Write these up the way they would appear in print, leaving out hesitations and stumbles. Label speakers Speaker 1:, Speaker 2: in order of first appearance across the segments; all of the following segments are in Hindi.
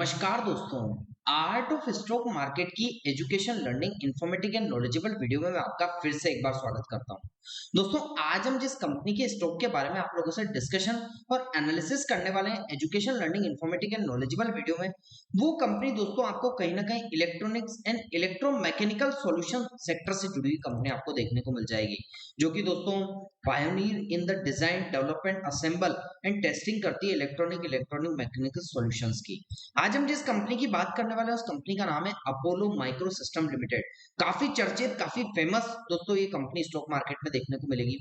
Speaker 1: नमस्कार दोस्तों। आर्ट ऑफ स्टॉक मार्केट की education learning informative and knowledgeable video में मैं आपका फिर से एक बार स्वागत करता हूं। दोस्तों, आज हम जिस कंपनी के स्टॉक के बारे में आप लोगों से डिस्कशन और एनालिसिस करने वाले हैं education learning informative and knowledgeable video में, वो कंपनी दोस्तों आपको कहीं ना कहीं electronics and electromechanical solution sector से जुड़ी हुई कंपनी आपको देखने को मिल जाएगी, जो कि दोस्तों pioneer in the design development assemble and testing करती है इलेक्ट्रॉनिक मैकेनिकल सॉल्यूशंस की। आज हम जिस कंपनी की बात करने वाले हैं उस कंपनी का नाम है अपोलो माइक्रो सिस्टम लिमिटेड। काफी चर्चित, काफी फेमस दोस्तों ये कंपनी स्टॉक मार्केट में देखने को मिलेगी।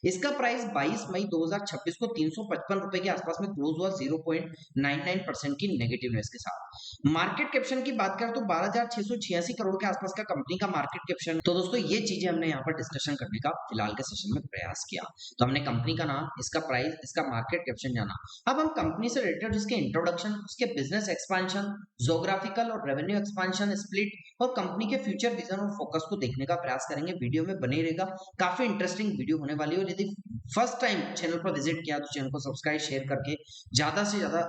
Speaker 1: इसका प्राइस 22 मई 2026 को 355 रुपए के आसपास में क्लोज हुआ 0.99% की नेगेटिवनेस के साथ। मार्केट कैप्शन की बात करें तो 12,686 करोड़ के आसपास का कंपनी का मार्केट कैप्शन। तो दोस्तों ये चीजें हमने यहाँ पर डिस्कशन करने का फिलहाल के सेशन में प्रयास किया। तो हमने कंपनी का नाम, इसका प्राइस, इसका मार्केट कैप्शन जाना। अब हम कंपनी से रिलेटेड इसके इंट्रोडक्शन, उसके बिजनेस एक्सपेंशन, ज्योग्राफिकल और रेवेन्यू एक्सपेंशन स्प्लिट और कंपनी के फ्यूचर विजन और फोकस को देखने का प्रयास करेंगे। वीडियो में बने रहेगा, काफी इंटरेस्टिंग वीडियो होने वाली है। और यदि फर्स्ट टाइम चैनल पर विजिट किया तो चैनल को सब्सक्राइब, शेयर करके ज्यादा से ज्यादा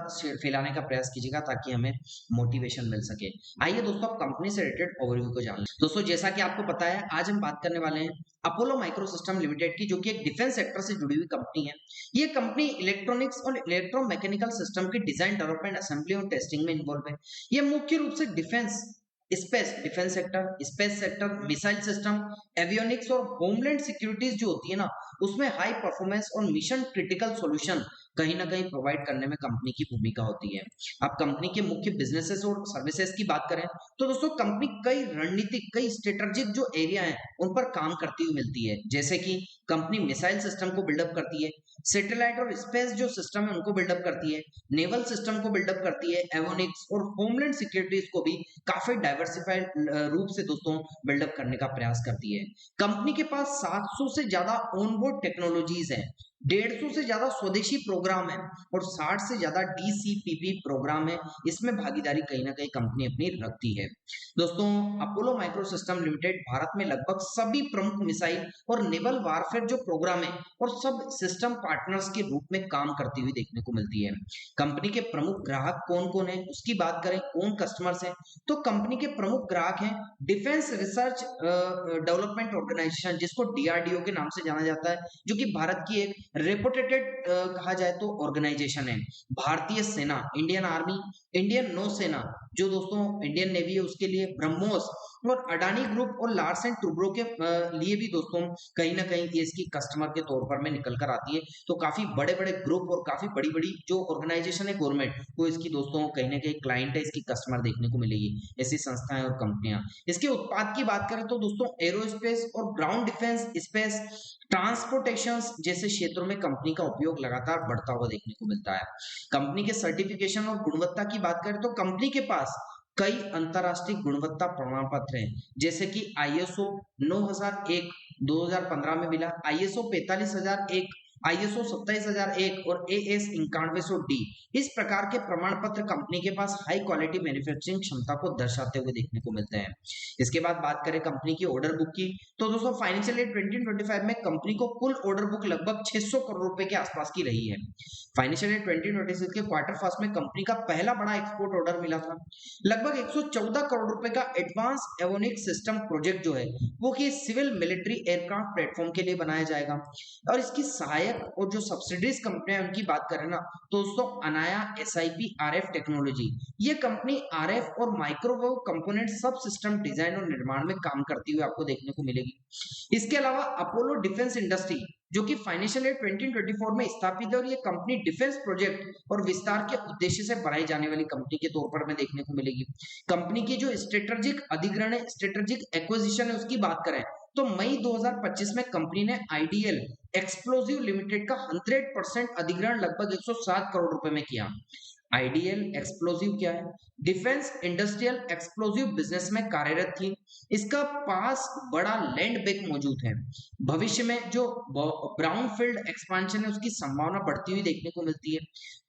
Speaker 1: फैलाने का प्रयास कीजिएगा ताकि हमें मोटिवेशन मिल सके। आइए दोस्तों, अब कंपनी से रिलेटेड ओवरव्यू को जान लें। दोस्तों, जैसा कि आपको पता है, आज हम बात करने वाले हैं अपोलो माइक्रो सिस्टम लिमिटेड की, जो कि एक डिफेंस सेक्टर से जुड़ी हुई कंपनी है। ये कंपनी इलेक्ट्रॉनिक्स और इलेक्ट्रोमैकेनिकल सिस्टम की डिजाइन, डेवलपमेंट, असेंबली और टेस्टिंग में इन्वॉल्व है। ये मुख्य रूप से defence sector, missile system, avionics और होमलैंड सिक्योरिटीज जो होती है ना, उसमें हाई परफॉर्मेंस और मिशन क्रिटिकल सॉल्यूशन कहीं ना कहीं प्रोवाइड करने में कंपनी की भूमिका होती है। अब कंपनी के मुख्य बिजनेसेस और सर्विसेज की बात करें तो दोस्तों कंपनी कई रणनीतिक, कई स्ट्रेटेजिक जो एरिया है उन पर काम करती हुई मिलती है। जैसे कि कंपनी मिसाइल सिस्टम को बिल्डअप करती है, सैटेलाइट और स्पेस जो सिस्टम है उनको बिल्डअप करती है, नेवल सिस्टम को बिल्डअप करती है, एवोनिक्स और होमलैंड सिक्योरिटीज को भी काफी डाइवर्सिफाइड रूप से दोस्तों बिल्डअप करने का प्रयास करती है। कंपनी के पास 700 से ज्यादा ऑनबोर्ड टेक्नोलॉजीज हैं, 150 से ज्यादा स्वदेशी प्रोग्राम है और 60 से ज्यादा डीसीपीपी प्रोग्राम है। इसमें भागीदारी कहीं ना कहीं कंपनी अपनी रखती है। दोस्तों, Apollo micro system limited Bharat में लगभग सभी प्रमुख मिसाइल और नेवल वारफेयर जो प्रोग्राम है और सब सिस्टम पार्टनर्स के रूप में काम करती हुई देखने को मिलती है। कंपनी के प्रमुख ग्राहक कौन कौन है उसकी बात करें, कौन कस्टमर्स हैं, तो कंपनी के प्रमुख ग्राहक हैं डिफेंस रिसर्च डेवलपमेंट ऑर्गेनाइजेशन, जिसको डीआरडीओ के नाम से जाना जाता है, जो कि भारत की एक रेपुटेटेड कहा जाए तो ऑर्गेनाइजेशन है। भारतीय सेना, इंडियन आर्मी, इंडियन नौसेना जो दोस्तों इंडियन नेवी है उसके लिए, ब्रह्मोस और अडानी ग्रुप और लार्सन टुब्रो के लिए भी दोस्तों कहीं ना कहीं ये इसकी कस्टमर के तौर पर में निकल कर आती है। तो काफी बड़े बड़े ग्रुप और काफी बड़ी बड़ी जो ऑर्गेनाइजेशन है गवर्नमेंट, वो इसकी दोस्तों कहीं ना कहीं क्लाइंट है, इसकी कस्टमर देखने को मिलेगी, ऐसी संस्थाएं और कंपनियां। इसके उत्पाद की बात करें तो दोस्तों एरोस्पेस और ग्राउंड डिफेंस, स्पेस, ट्रांसपोर्टेशन जैसे क्षेत्रों में कंपनी का उपयोग लगातार बढ़ता हुआ देखने को मिलता है। कंपनी के सर्टिफिकेशन और गुणवत्ता की बात करें तो कंपनी के पास कई अंतरराष्ट्रीय गुणवत्ता प्रमाण पत्र हैं, जैसे कि आईएसओ 9001 2015 में मिला, आईएसओ 45001, आईएसओ 27001 और एएस 9100D। इस प्रकार के प्रमाण पत्र कंपनी के पास हाई क्वालिटी मैन्युफैक्चरिंग क्षमता को दर्शाते हुए देखने को मिलते हैं। इसके बाद बात करें कंपनी की ऑर्डर बुक की, तो दोस्तों फाइनेंशियल ईयर 2025 में कंपनी को कुल ऑर्डर बुक लगभग 600 करोड़ रुपए के आसपास की रही है। फाइनेंशियल ईयर 2026 के क्वार्टर फर्स्ट में कंपनी का पहला बड़ा एक्सपोर्ट ऑर्डर मिला था, लगभग 114 करोड़ रुपए का एडवांस एवोनिक्स सिस्टम प्रोजेक्ट जो है वो कि सिविल मिलिट्री एयरक्राफ्ट प्लेटफॉर्म के लिए बनाया जाएगा। और इसकी सहायक और जो सब्सिडीज कंपनियां उनकी बात करें ना, तो दोस्तों अनाया, एसआईपी, आरएफ टेक्नोलॉजी, ये कंपनी आरएफ और माइक्रोवेव कंपोनेंट सब सिस्टम डिजाइन और निर्माण में काम करती हुई आपको देखने को मिलेगी। इसके अलावा अपोलो डिफेंस इंडस्ट्री जो कि फाइनेंशियल ईयर 2024 में स्थापित है और ये कंपनी डिफेंस प्रोजेक्ट और विस्तार के उद्देश्य से बनाई जाने वाली कंपनी के तौर पर हमें देखने को मिलेगी। कंपनी की जो स्ट्रेटेजिक अधिग्रहण है, स्ट्रेटेजिक एक्विजिशन है, उसकी बात करें तो मई 2025 में कंपनी ने आईडीएल एक्सप्लोजिव लिमिटेड का 100% अधिग्रहण लगभग 107 करोड़ रुपए में किया। आईडीएल एक्सप्लोजिव क्या है? डिफेंस इंडस्ट्रियल एक्सप्लोजिव बिजनेस में कार्यरत थी इसका पास बड़ा लैंड बैंक मौजूद है। भविष्य में जो ब्राउनफील्ड एक्सपांशन है उसकी संभावना बढ़ती हुई देखने को मिलती है।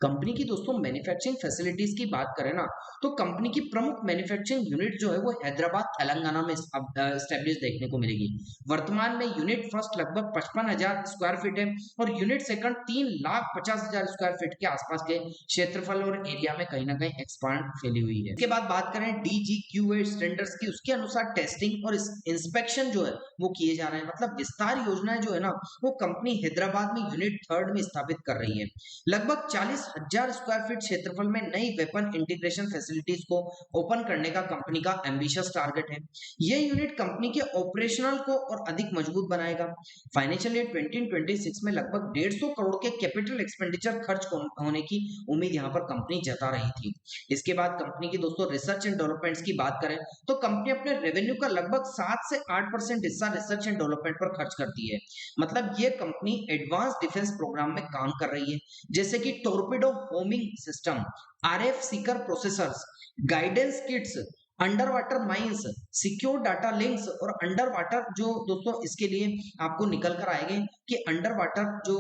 Speaker 1: कंपनी की दोस्तों मैन्युफैक्चरिंग फैसिलिटीज की बात करें ना, तो कंपनी की प्रमुख मैन्युफैक्चरिंग यूनिट जो है वो हैदराबाद तेलंगाना में स्टैब्लिश देखने को मिलेगी। वर्तमान में यूनिट फर्स्ट लगभग 55,000 स्क्वायर फीट है और यूनिट सेकंड 3,50,000 स्क्वायर फीट के आसपास के क्षेत्रफल और एरिया में कहीं ना कहीं एक्सपांड फैली हुई है। इसके बाद बात करें DGQA स्टैंडर्ड्स की, उसके अनुसार टेस्टिंग और इंस्पेक्शन जो है वो किए जा रहे हैं। मतलब विस्तार योजनाएं जो है ना वो कंपनी हैदराबाद में यूनिट थर्ड में स्थापित कर रही है। लगभग 40,000 स्क्वायर फीट क्षेत्रफल में नई वेपन इंटीग्रेशन फैसिलिटीज को ओपन करने का कंपनी का एम्बिशियस टारगेट है। यह यूनिट कंपनी के ऑपरेशनल को और अधिक मजबूत बनाएगा। फाइनेंशियल ईयर 2026 में लगभग 150 करोड़ के कैपिटल एक्सपेंडिचर खर्च होने की उम्मीद यहाँ पर कंपनी जता रही थी। इसके बाद कंपनी की दोस्तों रिसर्च एंड डेवलपमेंट की बात करें तो कंपनी अपने रेवेन्यू का लगभग 7 से 8% हिस्सा रिसर्च एंड डेवलपमेंट पर खर्च करती है। मतलब ये कंपनी एडवांस डिफेंस प्रोग्राम में काम कर रही है, जैसे कि torpedo homing system, RF seeker processors, guidance kits, under water mines, secure data links और अंडर वाटर जो दोस्तों इसके लिए आपको निकल कर आएंगे कि अंडर वाटर जो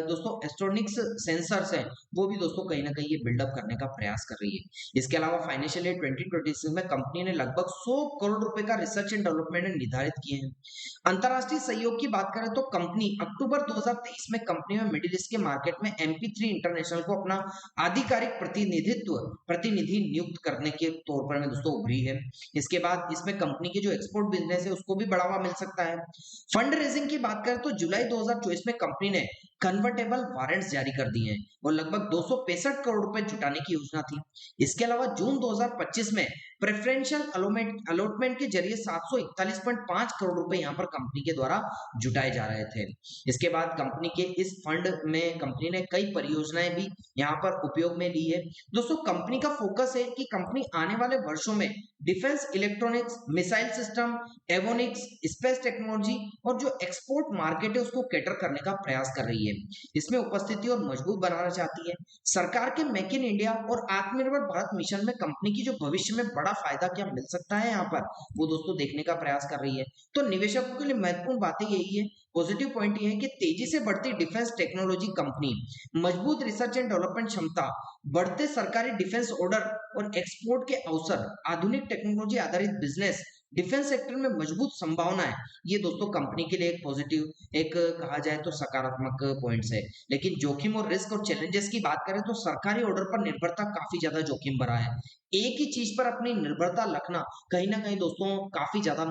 Speaker 1: दोस्तों एस्ट्रोनिक्स सेंसर्स हैं वो भी दोस्तों कहीं ना कहीं ये बिल्डअप करने का प्रयास कर रही है। इसके अलावा फाइनेंशियल ईयर 2026 में कंपनी ने लगभग 100 करोड़ रुपए का रिसर्च एंड डेवलपमेंट निर्धारित किए हैं। अंतरराष्ट्रीय सहयोग की बात करें तो कंपनी अक्टूबर 2023 में कंपनी में मिडिल ईस्ट के मार्केट में MP3 इंटरनेशनल को अपना आधिकारिक प्रतिनिधि नियुक्त करने के तौर पर में दोस्तों उभरी है। इसके बाद इसमें कंपनी की जो एक्सपोर्ट बिजनेस है उसको भी बढ़ावा मिल सकता है। फंड रेजिंग की बात करें तो जुलाई 2024 में कंपनी ने कन्वर्टेबल वारंट्स जारी कर दिए हैं और लगभग 265 करोड़ रुपए जुटाने की योजना थी। इसके अलावा जून 2025 में प्रेफरेंशियल अलॉटमेंट के जरिए 741.5 करोड़ रुपए यहाँ पर कंपनी के द्वारा जुटाए जा रहे थे। इसके बाद कंपनी के इस फंड में कंपनी ने कई परियोजनाएं भी यहाँ पर उपयोग में ली है। दोस्तों कंपनी का फोकस है कि कंपनी आने वाले वर्षों में defence electronics, missile system, avionics, space technology और जो एक्सपोर्ट मार्केट है उसको कैटर करने का प्रयास कर रही है। इसमें उपस्थिति और मजबूत बनाना चाहती है। सरकार के मेक इन इंडिया और आत्मनिर्भर भारत मिशन में कंपनी की जो भविष्य में बड़ा फायदा क्या मिल सकता है यहाँ पर वो दोस्तों देखने का प्रयास कर रही है। तो निवेशकों के लिए महत्वपूर्ण बातें यही है, पॉजिटिव पॉइंट ये है कि तेजी से बढ़ती डिफेंस टेक्नोलॉजी कंपनी, मजबूत रिसर्च एंड डेवलपमेंट क्षमता, बढ़ते सरकारी डिफेंस ऑर्डर और एक्सपोर्ट के अवसर, आधुनिक टेक्नोलॉजी आधारित बिजनेस, डिफेंस सेक्टर में मजबूत संभावना है। ये दोस्तों कंपनी के लिए एक पॉजिटिव, एक कहा जाए तो सकारात्मक पॉइंट्स है। लेकिन जोखिम और रिस्क और चैलेंजेस की बात करें तो सरकारी ऑर्डर पर निर्भरता काफी ज्यादा जोखिम भरा है। एक ही चीज पर अपनी निर्भरता रखना कहीं ना कहीं दोस्तों काफी ज्यादा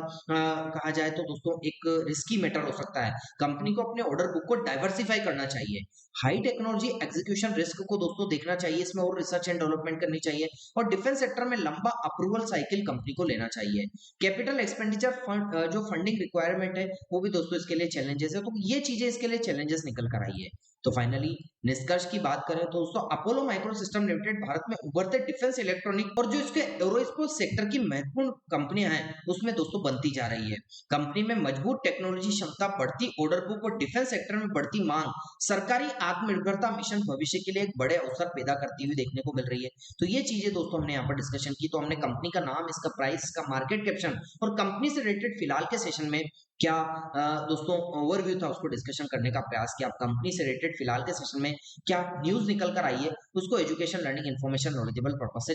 Speaker 1: कहा जाए तो दोस्तों एक रिस्की मैटर हो सकता है। कंपनी को अपने ऑर्डर बुक को डाइवर्सिफाई करना चाहिए। हाई टेक्नोलॉजी एग्जीक्यूशन रिस्क को दोस्तों देखना चाहिए, इसमें और रिसर्च एंड डेवलपमेंट करनी चाहिए और डिफेंस सेक्टर में लंबा अप्रूवल साइकिल कंपनी को लेना चाहिए। कैपिटल एक्सपेंडिचर फंड जो फंडिंग रिक्वायरमेंट है वो भी दोस्तों इसके लिए चैलेंजेस है। तो ये चीजें इसके लिए चैलेंजेस निकल कर आई है। तो फाइनली निष्कर्ष की बात करें तो दोस्तों Apollo micro system limited Bharat में उभरते डिफेंस इलेक्ट्रॉनिक और जो इसके एरोस्पेस सेक्टर की महत्वपूर्ण कंपनियां हैं उसमें दोस्तों बनती जा रही है। कंपनी में मजबूत टेक्नोलॉजी क्षमता, बढ़ती ऑर्डर बुक और डिफेंस सेक्टर में बढ़ती मांग, सरकारी आत्मनिर्भरता मिशन भविष्य के लिए एक बड़े अवसर पैदा करती हुई देखने को मिल रही है। तो ये चीजें दोस्तों हमने यहाँ पर डिस्कशन की। तो हमने कंपनी का नाम, इसका प्राइस, इसका मार्केट कैप्शन और कंपनी से रिलेटेड फिलहाल के सेशन में क्या दोस्तों ओवरव्यू था उसको डिस्कशन करने का प्रयास किया। कंपनी से रिलेटेड फिलहाल के सेशन में क्या न्यूज निकल कर आई है उसको education, learning, information, knowledgeable purpose से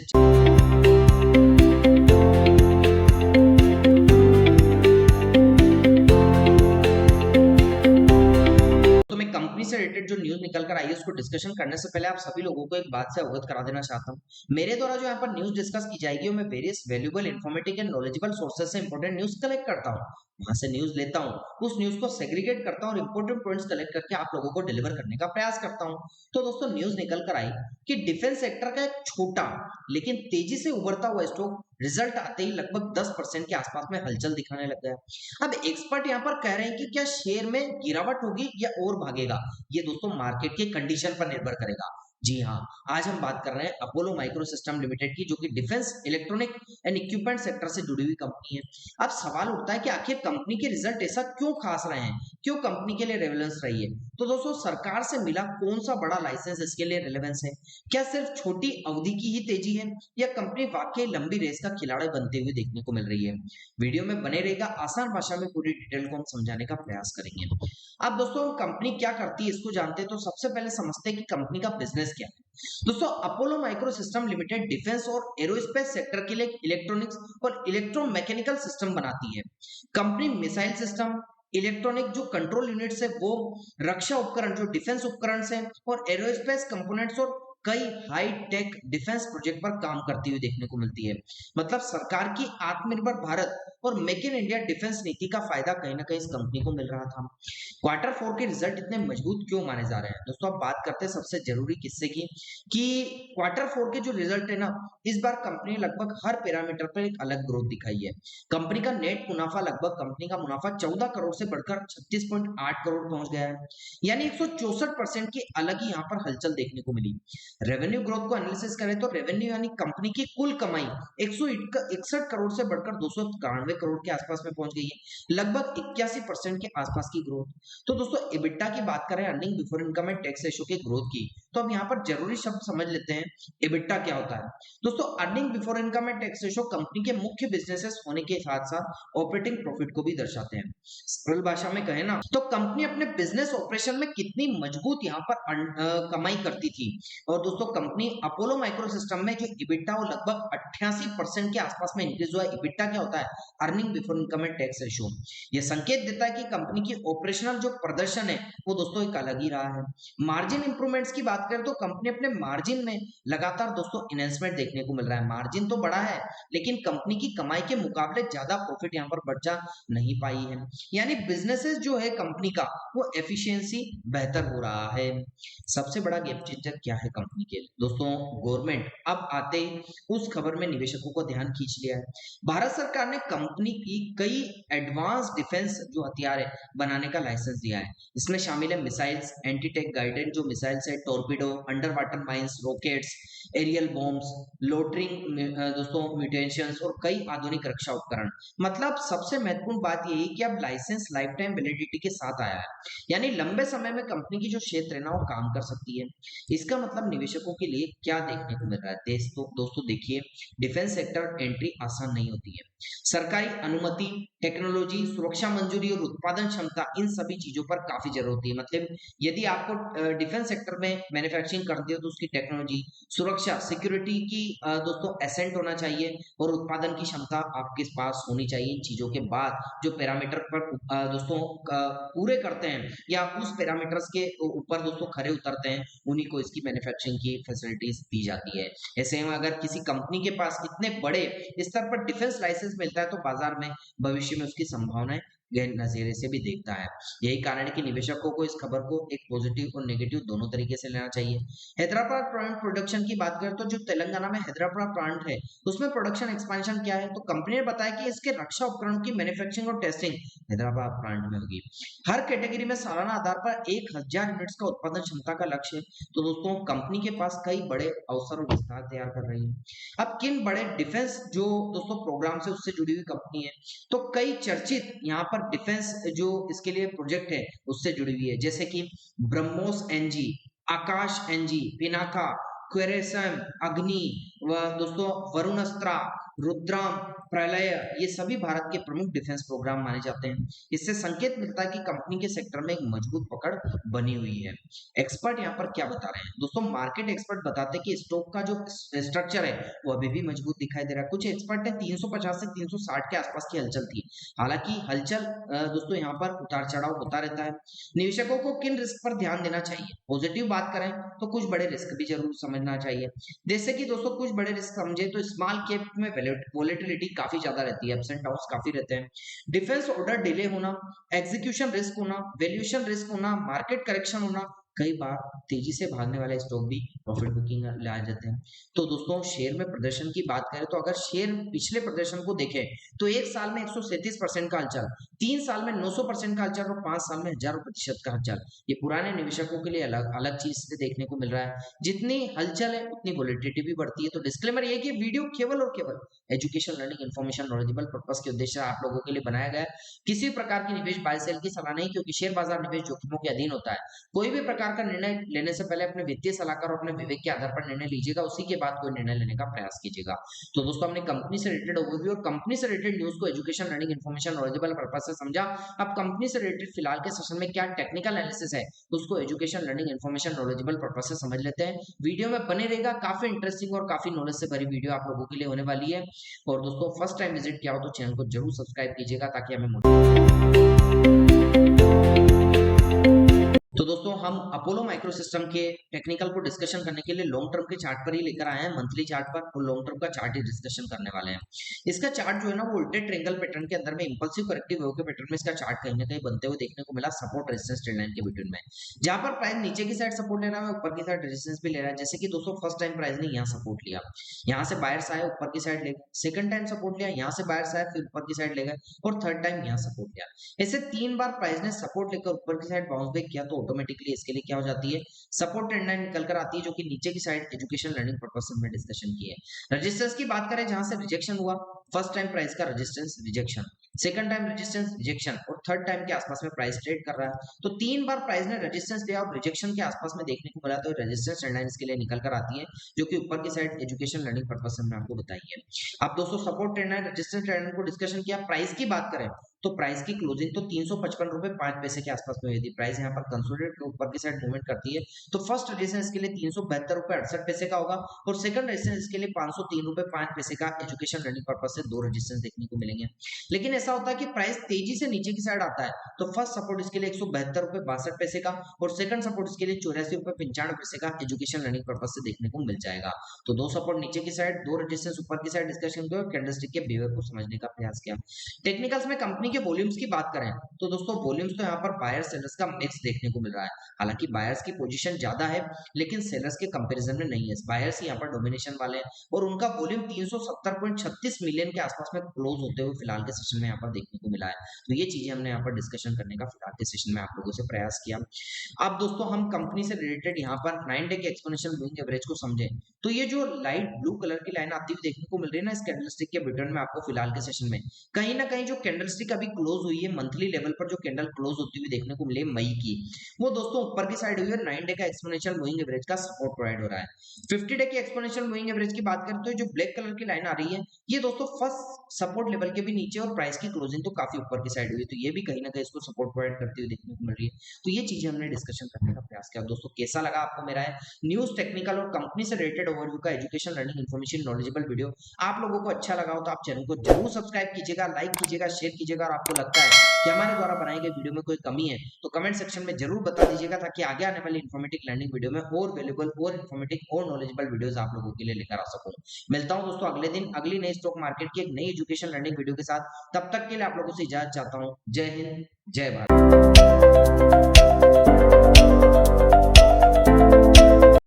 Speaker 1: कंपनी से रिलेटेड जो न्यूज निकल कर आई है उसको डिस्कशन करने से पहले आप सभी लोगों को एक बात से अवगत करा देना चाहता हूं। मेरे द्वारा जो यहाँ पर न्यूज डिस्कस की जाएगी वो मैं various valuable, informative and knowledgeable sources से इंपॉर्टेंट न्यूज कलेक्ट करता हूँ, वहां से न्यूज लेता हूँ, उस न्यूज को सेग्रीगेट करता हूँ और इंपॉर्टेंट पॉइंट्स कलेक्ट करके आप लोगों को डिलीवर करने का प्रयास करता हूँ। तो दोस्तों न्यूज निकल कर आई कि डिफेंस सेक्टर का एक छोटा लेकिन तेजी से उभरता हुआ स्टॉक रिजल्ट आते ही लगभग 10% के आसपास में हलचल दिखाने लग गया। अब एक्सपर्ट यहाँ पर कह रहे हैं कि क्या शेयर में गिरावट होगी या और भागेगा, ये दोस्तों मार्केट के कंडीशन पर निर्भर करेगा। जी हाँ, आज हम बात कर रहे हैं अपोलो माइक्रो सिस्टम लिमिटेड की, जो कि defence electronic and equipment sector से जुड़ी हुई कंपनी है। अब सवाल उठता है कि आखिर कंपनी के रिजल्ट ऐसा क्यों खास रहे हैं, क्यों कंपनी के लिए रेलेवेंस रही है। तो दोस्तों, सरकार से मिला कौन सा बड़ा लाइसेंस इसके लिए रेलेवेंस है? क्या सिर्फ छोटी अवधि की ही तेजी है, या कंपनी वाकई लंबी रेस का खिलाड़ी बनते हुए देखने को मिल रही है? वीडियो में बने रहेगा, आसान भाषा में पूरी डिटेल को हम समझाने का प्रयास करेंगे। अब दोस्तों, कंपनी क्या करती है इसको जानते हैं, तो सबसे पहले समझते हैं कि कंपनी का बिजनेस क्या है। दोस्तों, Apollo micro system limited defence और एरोस्पेस सेक्टर के लिए इलेक्ट्रॉनिक्स और इलेक्ट्रोमैकेनिकल सिस्टम बनाती है। कंपनी मिसाइल सिस्टम, इलेक्ट्रॉनिक जो कंट्रोल यूनिट्स है वो, रक्षा उपकरण जो डिफेंस उपकरण है, और एरोस्पेस कंपोनेंट्स और कई हाई टेक डिफेंस प्रोजेक्ट पर काम करती हुई देखने को मिलती है। मतलब सरकार की आत्मनिर्भर भारत और मेक इन इंडिया डिफेंस नीति का फायदा कहीं ना कहीं इस कंपनी को मिल रहा था। क्वार्टर फोर के रिजल्ट इतने मजबूत क्यों माने जा रहे हैं? दोस्तों, अब बात करते हैं सबसे जरूरी किस्से की, कि क्वार्टर फोर के जो रिजल्ट है ना, इस बार कंपनी ने लगभग हर पैरामीटर पर एक अलग ग्रोथ दिखाई है। कंपनी का नेट मुनाफा, लगभग कंपनी का मुनाफा 14 करोड़ से बढ़कर 36.8 करोड़ पहुंच गया है। यानी 164% की अलग ही यहाँ पर हलचल देखने को मिली। रेवेन्यू ग्रोथ को एनालिसिस करें तो रेवेन्यू यानी कंपनी की कुल कमाई 161 करोड़ से बढ़कर 291 करोड़ के आसपास में पहुंच गई है, लगभग 81% के आसपास की ग्रोथ। तो दोस्तों, EBITDA की बात करें, earning before income and tax ratio की ग्रोथ की, तो अब यहाँ पर जरूरी शब्द समझ लेते हैं, EBITDA क्या होता है। दोस्तों, earning before income and tax ratio company के मुख्य बिजनेसेस होने के साथ साथ ऑपरेटिंग प्रॉफिट को भी दर्शाते हैं। सरल भाषा में कहें ना, तो कंपनी अपने बिजनेस ऑपरेशन में कितनी मजबूत यहाँ पर कमाई करती थी। और दोस्तों, कंपनी अपोलो माइक्रो सिस्टम में जो EBITDA वो लगभग 88% के आसपास में इंक्रीज हुआ है। EBITDA क्या होता है? Earning before income and tax ratio. ये संकेत देता है कि कंपनी की ऑपरेशनल जो प्रदर्शन है वो दोस्तों एक अलग ही रहा है। मार्जिन इंप्रूवमेंट्स की बात करें तो कंपनी अपने मार्जिन में लगातार दोस्तों इन्वेस्टमेंट देखने को मिल रहा है। मार्जिन तो बड़ा है, लेकिन कंपनी की कमाई के मुकाबले ज्यादा प्रॉफिट यहाँ पर बचा नहीं पाई है। यानी बिजनेसेस जो है कंपनी का, वो एफिशिएंसी बेहतर हो रहा है। सबसे बड़ा गेम चेंजर क्या है कंपनी के लिए? दोस्तों, गवर्नमेंट अब आते ही उस खबर में निवेशकों को ध्यान खींच लिया है। भारत सरकार ने कंपनी की कई एडवांस डिफेंस जो हथियार है बनाने का लाइसेंस दिया है। इसमें शामिल है मिसाइल्स, एंटी टैंक गाइडेड जो मिसाइल्स है, torpedo, under water mines, rockets, aerial bombs, loitering दोस्तों म्यूटेशंस, और कई आधुनिक रक्षा उपकरण। मतलब सबसे महत्वपूर्ण बात यही कि अब लाइसेंस लाइफ टाइम वैलिडिटी के साथ आया है, यानी लंबे समय में कंपनी की जो क्षेत्र है ना वो काम कर सकती है। इसका मतलब निवेशकों के लिए क्या देखने को मिल रहा है? दोस्तों देखिए, डिफेंस सेक्टर एंट्री आसान नहीं होती है। सरकारी अनुमति, टेक्नोलॉजी, सुरक्षा मंजूरी और उत्पादन क्षमता, इन सभी चीजों पर काफी जरूरत होती है। मतलब यदि आपको डिफेंस सेक्टर में मैन्युफैक्चरिंग करती हो तो उसकी टेक्नोलॉजी, सुरक्षा, सिक्योरिटी की दोस्तों एसेंट होना चाहिए, और उत्पादन की क्षमता आपके पास होनी चाहिए। इन चीजों के बाद जो पैरामीटर पर दोस्तों पूरे करते हैं, या उस पैरामीटर्स के ऊपर दोस्तों खरे उतरते हैं, उन्हीं को इसकी मैन्युफैक्चरिंग की फैसिलिटीज दी जाती है। ऐसे में अगर किसी कंपनी के पास इतने बड़े स्तर पर डिफेंस लाइसेंस मिलता है तो बाजार में भविष्य में उसकी संभावनाएं गहन नजरिए से भी देखता है। यही कारण है कि निवेशकों को इस खबर को एक पॉजिटिव और नेगेटिव दोनों तरीके से लेना चाहिए। हैदराबाद प्लांट प्रोडक्शन की बात करें तो जो तेलंगाना में हैदराबाद प्लांट है, उसमें प्रोडक्शन एक्सपेंशन क्या है, तो कंपनी ने बताया कि इसके रक्षा उपकरणों की मैन्युफैक्चरिंग और टेस्टिंग हैदराबाद प्लांट में होगी। हर कैटेगरी में सालाना आधार पर 1000 यूनिट्स का उत्पादन क्षमता का लक्ष्य है। तो दोस्तों, कंपनी के पास कई बड़े अवसर और विस्तार तैयार कर रही है। अब किन बड़े डिफेंस जो दोस्तों प्रोग्राम से उससे जुड़ी हुई कंपनी है, तो कई चर्चित यहाँ पर डिफेंस जो इसके लिए प्रोजेक्ट है उससे जुड़ी हुई है, जैसे कि ब्रह्मोस एनजी, आकाश एनजी, पिनाका, क्वेरेसम, अग्नि, व दोस्तों वरुणस्त्रा, रुद्राम, प्रलय, ये सभी भारत के प्रमुख डिफेंस प्रोग्राम माने जाते हैं। इससे संकेत मिलता है कि कंपनी के सेक्टर में एक मजबूत पकड़ बनी हुई है। एक्सपर्ट यहाँ पर क्या बता रहे हैं? दोस्तों, मार्केट एक्सपर्ट बताते हैं कि स्टॉक का जो स्ट्रक्चर है वो अभी भी मजबूत दिखाई दे रहा है। कुछ एक्सपर्ट ने 350 से 360 के आसपास की हलचल थी। हालांकि हलचल दोस्तों यहाँ पर उतार चढ़ाव होता रहता है। निवेशकों को किन रिस्क पर ध्यान देना चाहिए? पॉजिटिव बात करें तो कुछ बड़े रिस्क भी जरूर समझना चाहिए। जैसे कि दोस्तों कुछ बड़े रिस्क समझे तो स्मॉल कैप में वोलेटिलिटी काफी ज्यादा रहती है, अप्स एंड डाउन्स काफी रहते हैं। डिफेंस ऑर्डर डिले होना, एग्जीक्यूशन रिस्क होना, वैल्यूएशन रिस्क होना, मार्केट करेक्शन होना, कई बार तेजी से भागने वाले स्टॉक भी प्रॉफिट बुकिंग ले आ जाते हैं। तो दोस्तों शेयर में प्रदर्शन की बात करें तो अगर शेयर पिछले प्रदर्शन को देखें तो एक साल में 137% का हलचल, 3 साल में 900% का हलचल और 5 साल में हजारों प्रतिशत का हलचल। ये पुराने निवेशकों के लिए अलग अलग चीज से देखने को मिल रहा है। जितनी हलचल है उतनी वोलेटिलिटी भी बढ़ती है। तो डिस्क्लेमर ये कि वीडियो केवल और केवल education, learning, information, knowledgeable purpose के उद्देश्य से आप लोगों के लिए बनाया गया है। किसी प्रकार की निवेश बाय सेल की सलाह नहीं, क्योंकि शेयर बाजार निवेश जोखिमों के अधीन होता है। कोई भी प्रकार का निर्णय लेने से पहले अपने वित्तीय सलाहकार और अपने विवेक के आधार पर निर्णय लीजिएगा, उसी के बाद कोई निर्णय लेने का प्रयास कीजिएगा। तो दोस्तों हमने कंपनी से रिलेटेड ओवरव्यू और कंपनी से रिलेटेड न्यूज को education, learning, information, knowledgeable purpose से समझा। अब कंपनी से रिलेटेड फिलहाल के सेशन में क्या टेक्निकल एनालिसिस है उसको education, learning, information, knowledgeable purpose से समझ लेते हैं। वीडियो में बने रहेगा, काफी इंटरेस्टिंग और काफी नॉलेज से भरी वीडियो आप लोगों के लिए होने वाली है। और दोस्तों फर्स्ट टाइम विजिट किया हो तो चैनल को जरूर सब्सक्राइब कीजिएगा ताकि हमें तो दोस्तों हम अपोलो माइक्रो सिस्टम के टेक्निकल को डिस्कशन करने के लिए लॉन्ग टर्म के चार्ट पर ही लेकर आए हैं, मंथली चार्ट पर, और लॉन्ग टर्म का चार्ट ही डिस्कशन करने वाले हैं। इसका चार्ट जो है ना वो उल्टे ट्रायंगल पैटर्न के अंदर में इंपल्सिव करेक्टिव वेव के पैटर्न में इसका चार्ट कहीं ना कहीं बनते हुए देखने को मिला सपोर्ट रेजिस्टेंस ट्रेंड लाइन के बिटवीन में, जहां पर प्राइस नीचे की साइड सपोर्ट ले रहा है, ऊपर की साइड रेजिस्टेंस भी ले रहा है। जैसे कि दोस्तों फर्स्ट टाइम प्राइस ने यहाँ सपोर्ट लिया, यहाँ से बायर्स आए ऊपर की साइड ले गए, सेकंड टाइम सपोर्ट लिया, यहाँ से बायर्स आए फिर ऊपर की साइड ले गए, और थर्ड टाइम यहाँ सपोर्ट लिया। ऐसे 3 बार प्राइस ने सपोर्ट लेकर ऊपर की साइड बाउंस बैक किया, तो ऑटोमेटिकली इसके लिए क्या हो जाती है, सपोर्ट ट्रेंड लाइन निकल कर आती है, जो कि नीचे की साइड एजुकेशन, लर्निंग पर्पस से हमने डिस्कशन की है। रेजिस्टेंस की बात करें जहां से रिजेक्शन हुआ, फर्स्ट टाइम प्राइस का resistance rejection, second time resistance rejection, और थर्ड टाइम के आसपास में प्राइस ट्रेड कर रहा है। तो 3 बार प्राइस ने रेजिस्टेंस लिया और रिजेक्शन के आसपास में देखने को मिला, तो रेजिस्टेंस ट्रेंड लाइन इसके लिए निकल कर आती है, जो कि ऊपर की साइड एजुकेशन, लर्निंग पर्पस से हमने आपको बताई है। अब दोस्तों support trend line, resistance trend line को डिस्कशन किया। प्राइस की बात करें तो प्राइस की क्लोजिंग तो 355 रुपए 5 पैसे के आसपास में हुई थी। प्राइस यहाँ पर कंसोलिडेट के ऊपर की साइड मूवमेंट करती है, तो फर्स्ट रेजिस्टेंस के लिए 372 रुपए 68 पैसे का होगा, और सेकंड रेजिस्टेंस के लिए 503 रुपए 5 पैसे का एजुकेशन, लर्निंग पर्पस से 2 रेजिस्टेंस देखने को मिलेंगे। लेकिन ऐसा होता है कि प्राइस तेजी से नीचे की साइड आता है, तो फर्स्ट सपोर्ट इसके लिए 172 रुपए 62 पैसे का, और सेकंड सपोर्ट इसके लिए 84 रुपए 95 पैसे का एजुकेशन, लर्निंग पर्पस से देखने को मिल जाएगा। तो 2 सपोर्ट नीचे की साइड, 2 रेजिस्टेंस ऊपर की साइड डिस्कशन किया, कैंडलस्टिक के बिहेवियर को समझने का प्रयास किया। टेक्निकल्स में कंपनी के वॉल्यूम्स की बात करें तो दोस्तों वॉल्यूम्स तो यहाँ पर बायर्स सेलर्स का मिक्स देखने को मिल रहा है। हालांकि बायर्स की पोजीशन ज्यादा है, लेकिन सेलर्स के कंपैरिजन में नहीं है। बायर्स यहाँ पर डोमिनेशन वाले हैं, और उनका वॉल्यूम 370.36 मिलियन के आसपास में क्लोज होते हुए फिलहाल के सेशन में यहाँ पर देखने को मिला है। तो ये चीजें हमने यहाँ पर डिस्कशन करने का फिलहाल के सेशन में आप लोगों से प्रयास किया। अब दोस्तों हम कंपनी से रिलेटेड यहाँ पर 9 डे के एक्सपोनेंशियल मूविंग एवरेज को समझें, तो ये जो लाइट ब्लू कलर की लाइन आती हुई देखने को मिल रही है ना इस कैंडलस्टिक के पैटर्न में आपको फिलहाल के सेशन में, कहीं ना कहीं जो कैंडलस्टिक अभी क्लोज हुई है मंथली लेवल पर, जो कैंडल क्लोज होती हुई देखने को मिले मई की, वो दोस्तों ऊपर की साइड हुई है। 9 डे का एक्सपोनेंशियल मूविंग एवरेज का सपोर्ट प्रोवाइड हो रहा है। 50 डे के एक्सपोनेंशियल मूविंग एवरेज की बात करें तो जो ब्लैक कलर की लाइन आ रही है, ये दोस्तों फर्स्ट सपोर्ट लेवल के भी नीचे, और प्राइस की क्लोजिंग तो काफी ऊपर की साइड हुई, तो ये भी कहीं ना कहीं इसको सपोर्ट प्रोवाइड करती हुई देखने को मिल रही है। तो ये चीजें हमने डिस्कशन करने का प्रयास किया। दोस्तों कैसा लगा आपको मेरा न्यूज, टेक्निकल और कंपनी से रिलेटेड ओवरव्यू का education, learning, information, knowledgeable video आप लोगों को अच्छा लगा हो तो आप चैनल को जरूर सब्सक्राइब कीजिएगा, लाइक कीजिएगा, शेयर कीजिएगा, और आपको लगता है कि हमारे द्वारा बनाए गए वीडियो में कोई कमी है तो कमेंट सेक्शन में जरूर बता दीजिएगा, ताकि आगे आने वाली इन्फॉर्मेटिव लर्निंग वीडियो में और वैल्यूएबल और इन्फॉर्मेटिव और नॉलेजेबल वीडियोस आप लोगों के लिए लेकर आ सकूं। मिलता हूं दोस्तों अगले दिन अगली नई स्टॉक मार्केट की एक नई एजुकेशन, लर्निंग वीडियो के साथ। तब तक के लिए आप लोगों से इजाजत चाहता हूं। जय हिंद, जय भारत।